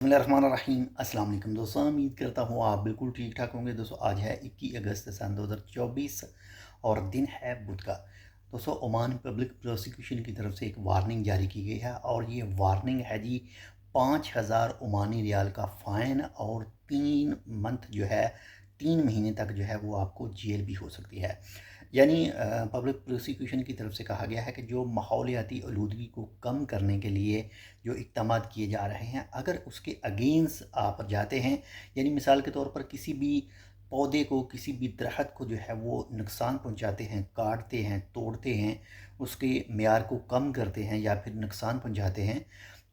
बिस्मिल्लाहिर्रहमानिर्रहीम। अस्सलाम वालेकुम दोस्तों, उम्मीद करता हूँ आप बिल्कुल ठीक ठाक होंगे। दोस्तों आज है 21 अगस्त सन 2024 और दिन है बुध का। दोस्तों ओमान पब्लिक प्रोसिक्यूशन की तरफ से एक वार्निंग जारी की गई है और ये वार्निंग है जी 5000 ओमानी रियाल का फ़ाइन और 3 मंथ जो है 3 महीने तक जो है वो आपको जेल भी हो सकती है। यानी पब्लिक प्रोसिक्यूशन की तरफ से कहा गया है कि जो माहौलियाती आलूदगी को कम करने के लिए जो इक़दाम किए जा रहे हैं, अगर उसके अगेंस्ट आप जाते हैं, यानी मिसाल के तौर पर किसी भी पौधे को, किसी भी दरख्त को जो है वो नुकसान पहुंचाते हैं, काटते हैं, तोड़ते हैं, उसके मेयार को कम करते हैं या फिर नुकसान पहुंचाते हैं,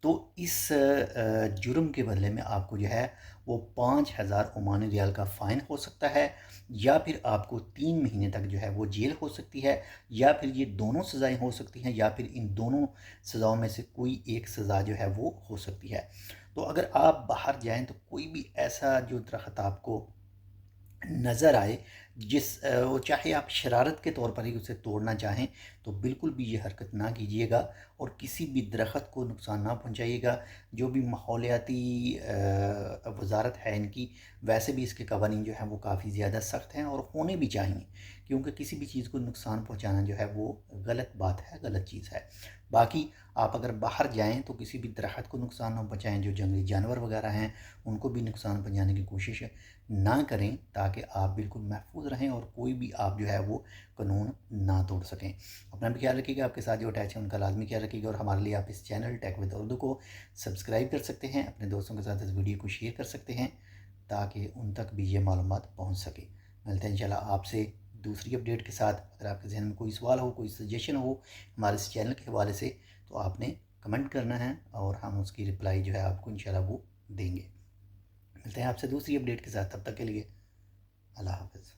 तो इस जुर्म के बदले में आपको जो है वो 5000 ओमानी रियाल का फ़ाइन हो सकता है, या फिर आपको 3 महीने तक जो है वो जेल हो सकती है, या फिर ये दोनों सज़ाएं हो सकती हैं, या फिर इन दोनों सज़ाओं में से कोई एक सज़ा जो है वो हो सकती है। तो अगर आप बाहर जाएं तो कोई भी ऐसा जो दरख्त आपको नज़र आए, वो चाहे आप शरारत के तौर पर ही उसे तोड़ना चाहें, तो बिल्कुल भी ये हरकत ना कीजिएगा और किसी भी दरख्त को नुकसान ना पहुंचाइएगा। जो भी माहौलियाती वजारत है इनकी, वैसे भी इसके कवानीन जो हैं वो काफ़ी ज़्यादा सख्त हैं और होने भी चाहिए, क्योंकि किसी भी चीज़ को नुकसान पहुंचाना जो है वो गलत बात है, गलत चीज़ है। बाकी आप अगर बाहर जाएं तो किसी भी दरख्त को नुकसान ना पहुंचाएं, जो जंगली जानवर वगैरह हैं उनको भी नुकसान पहुंचाने की कोशिश ना करें, ताकि आप बिल्कुल महफूज रहें और कोई भी आप जो है वो कानून ना तोड़ सकें। अपना भी ख्याल रखिएगा, आपके साथ जो अटैच है उनका लाजमी ख्याल रखिएगा, और हमारे लिए आप इस चैनल टेक विद उर्दू को सब्सक्राइब कर सकते हैं, अपने दोस्तों के साथ इस वीडियो को शेयर कर सकते हैं ताकि उन तक भी ये मालूमात पहुँच सके। मिलते हैं इंशाल्लाह आपसे दूसरी अपडेट के साथ। अगर आपके जहन में कोई सवाल हो, कोई सजेशन हो हमारे इस चैनल के हवाले से, तो आपने कमेंट करना है और हम उसकी रिप्लाई जो है आपको इंशाल्लाह वो देंगे। मिलते हैं आपसे दूसरी अपडेट के साथ, तब तक के लिए अल्लाह हाफ़िज़।